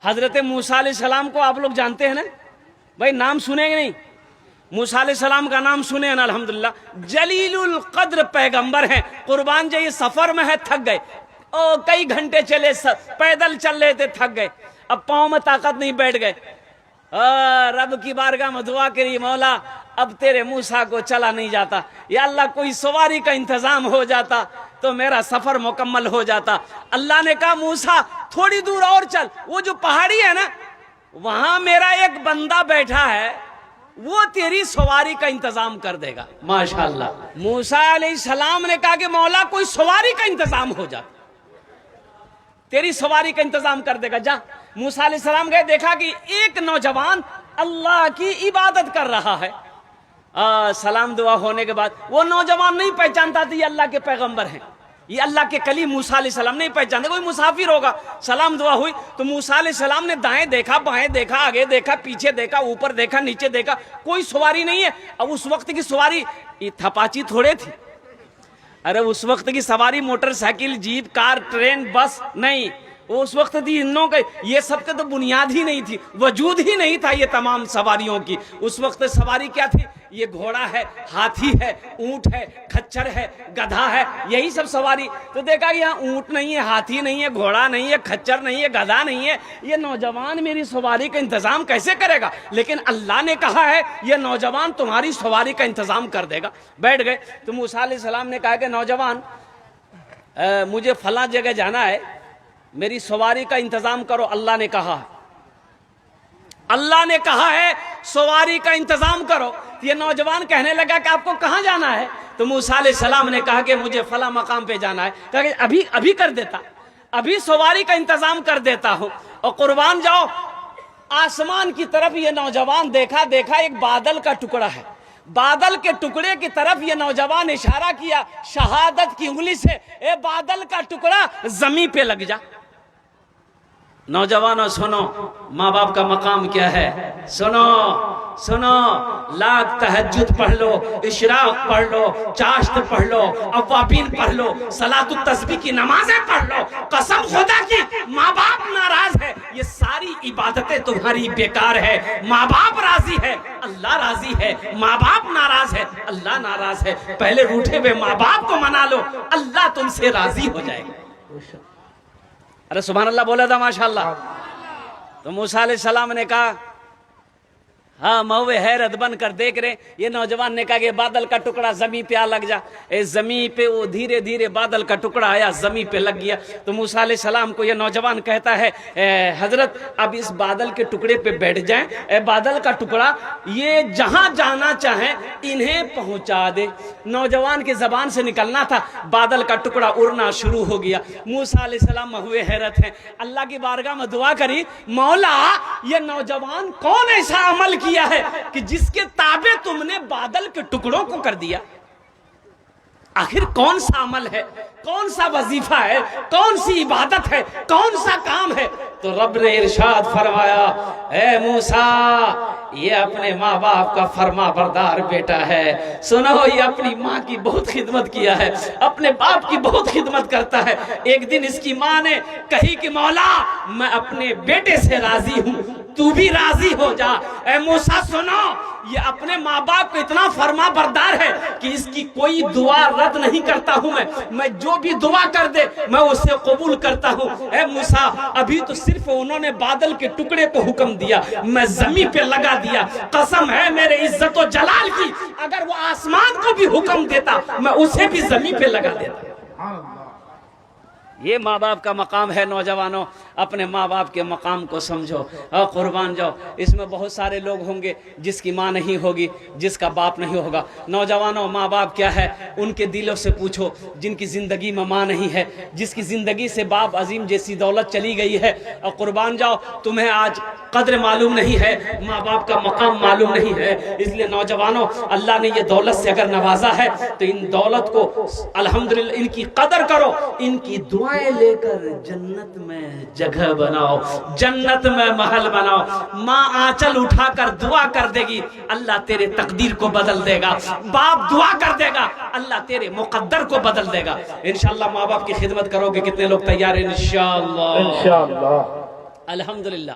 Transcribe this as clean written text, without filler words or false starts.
حضرت موسیٰ علیہ السلام کو آپ لوگ جانتے ہیں نا بھائی، نام سنے گے نہیں؟ موسیٰ علیہ السلام کا نام سنے ہیں نا، الحمدللہ جلیل القدر پیغمبر ہیں۔ قربان جائیے، سفر میں ہے، تھک گئے، کئی گھنٹے چلے، پیدل چل رہے تھے، تھک گئے، اب پاؤں میں طاقت نہیں، بیٹھ گئے، رب کی بارگاہ میں دعا کری، مولا اب تیرے موسیٰ کو چلا نہیں جاتا، یا اللہ کوئی سواری کا انتظام ہو جاتا تو میرا سفر مکمل ہو جاتا۔ اللہ نے کہا موسیٰ تھوڑی دور اور چل، وہ جو پہاڑی ہے نا وہاں میرا ایک بندہ بیٹھا ہے، وہ تیری سواری کا انتظام کر دے گا۔ ماشاءاللہ، موسیٰ علیہ السلام نے کہا کہ مولا کوئی سواری کا انتظام ہو جاتا، تیری سواری کا انتظام کر دے گا، جا۔ موسیٰ علیہ السلام گئے، دیکھا کہ ایک نوجوان اللہ کی عبادت کر رہا ہے۔ سلام دعا ہونے کے بعد وہ نوجوان نہیں پہچانتا تھا یہ اللہ کے پیغمبر ہیں، یہ اللہ کے کلیم موسیٰ علیہ السلام نہیں پہچانتے، کوئی مسافر ہوگا۔ سلام دعا ہوئی تو موسیٰ علیہ السلام نے دائیں دیکھا، بائیں دیکھا، آگے دیکھا، پیچھے دیکھا، اوپر دیکھا، نیچے دیکھا، کوئی سواری نہیں ہے۔ اب اس وقت کی سواری یہ تھپاچی تھوڑے تھی، ارے اس وقت کی سواری موٹر سائیکل، جیپ، کار، ٹرین، بس نہیں، اس وقت تھی انوں کے، یہ سب کے تو بنیاد ہی نہیں تھی، وجود ہی نہیں تھا یہ تمام سواریوں کی۔ اس وقت سواری کیا تھی؟ یہ گھوڑا ہے، ہاتھی ہے، اونٹ ہے، کھچر ہے، گدھا ہے، یہی سب سواری۔ تو دیکھا کہ یہاں اونٹ نہیں ہے، ہاتھی نہیں ہے، گھوڑا نہیں ہے، کھچر نہیں ہے، گدھا نہیں ہے، یہ نوجوان میری سواری کا انتظام کیسے کرے گا؟ لیکن اللہ نے کہا ہے یہ نوجوان تمہاری سواری کا انتظام کر دے گا۔ بیٹھ گئے تو موسیٰ علیہ السلام نے کہا کہ نوجوان مجھے فلاں جگہ جانا ہے، میری سواری کا انتظام کرو۔ اللہ نے کہا، اللہ نے کہا ہے سواری کا انتظام کرو۔ یہ نوجوان کہنے لگا کہ آپ کو کہاں جانا ہے؟ تو موسیٰ علیہ السلام نے کہا کہ مجھے فلاں مقام پہ جانا ہے۔ کہا کہ ابھی کر دیتا، ابھی سواری کا انتظام کر دیتا ہوں۔ اور قربان جاؤ، آسمان کی طرف یہ نوجوان دیکھا ایک بادل کا ٹکڑا ہے، بادل کے ٹکڑے کی طرف یہ نوجوان اشارہ کیا شہادت کی انگلی سے، اے بادل کا ٹکڑا زمین پہ لگ جا۔ نوجوانوں سنو، ماں باپ کا مقام کیا ہے، سنو سنو، لاکھ تہجد پڑھ لو، اشراق پڑھ لو، چاشت پڑھ لو، اوابین پڑھ لو، صلاۃ التسبیح کی نمازیں پڑھ لو، قسم خدا کی ماں باپ ناراض ہے یہ ساری عبادتیں تمہاری بیکار ہے۔ ماں باپ راضی ہے، اللہ راضی ہے، ماں باپ ناراض ہے، اللہ ناراض ہے۔ پہلے روٹھے ہوئے ماں باپ کو منا لو، اللہ تم سے راضی ہو جائے گا۔ ارے سبحان اللہ بولا تھا ماشاءاللہ۔ تو موسیٰ علیہ السلام نے کہا، ہاں موے حیرت بن کر دیکھ رہے، یہ نوجوان نے کہا کہ بادل کا ٹکڑا زمین پہ آ لگ جا۔ زمین پہ وہ دھیرے دھیرے بادل کا ٹکڑا آیا، زمین پہ لگ گیا۔ تو موسیٰ علیہ السلام کو یہ نوجوان کہتا ہے حضرت اب اس بادل کے ٹکڑے پہ بیٹھ جائیں، اے بادل کا ٹکڑا یہ جہاں جانا چاہیں انہیں پہنچا دے۔ نوجوان کی زبان سے نکلنا تھا، بادل کا ٹکڑا اڑنا شروع ہو گیا۔ موسیٰ علیہ السلام ہوئے حیرت ہیں، اللہ کی بارگاہ میں دعا کری، مولا یہ نوجوان کون ایسا عمل کیا ہے کہ جس کے تابع تم نے بادل کے ٹکڑوں کو کر دیا؟ آخر کون سا عمل ہے، کون سا وظیفہ ہے، کون سی عبادت ہے، کون سا کام ہے؟ تو رب نے ارشاد فرمایا، اے موسیٰ یہ اپنے ماں باپ کا فرما بردار بیٹا ہے۔ سنو، یہ اپنی ماں کی بہت خدمت کیا ہے، اپنے باپ کی بہت خدمت کرتا ہے۔ ایک دن اس کی ماں نے کہی کہ مولا میں اپنے بیٹے سے راضی ہوں، تو بھی راضی ہو جا۔ اے موسیٰ سنو، یہ اپنے ماں باپ کو اتنا فرما بردار ہے کہ اس کی کوئی دعا رد نہیں کرتا ہوں میں جو بھی دعا کر دے میں اسے قبول کرتا ہوں۔ اے موسیٰ ابھی تو صرف انہوں نے بادل کے ٹکڑے کو حکم دیا، میں زمین پہ لگا دیا، قسم ہے میرے عزت و جلال کی اگر وہ آسمان کو بھی حکم دیتا میں اسے بھی زمین پہ لگا دیتا۔ یہ ماں باپ کا مقام ہے۔ نوجوانوں اپنے ماں باپ کے مقام کو سمجھو اور قربان جاؤ۔ اس میں بہت سارے لوگ ہوں گے جس کی ماں نہیں ہوگی، جس کا باپ نہیں ہوگا۔ نوجوانوں ماں باپ کیا ہے ان کے دلوں سے پوچھو، جن کی زندگی میں ماں نہیں ہے، جس کی زندگی سے باپ عظیم جیسی دولت چلی گئی ہے، اور قربان جاؤ تمہیں آج قدر معلوم نہیں ہے، ماں باپ کا مقام معلوم نہیں ہے۔ اس لیے نوجوانوں اللہ نے یہ دولت سے اگر نوازا ہے تو ان دولت کو الحمدللہ ان کی قدر کرو، ان کی دعائیں لے کر جنت میں جگہ بناؤ، جنت میں محل بناؤ۔ ماں آنچل اٹھا کر دعا کر دے گی، اللہ تیرے تقدیر کو بدل دے گا۔ باپ دعا کر دے گا، اللہ تیرے مقدر کو بدل دے گا۔ انشاءاللہ ماں باپ کی خدمت کرو گے، کتنے لوگ تیار ہیں؟ انشاءاللہ الحمدللہ۔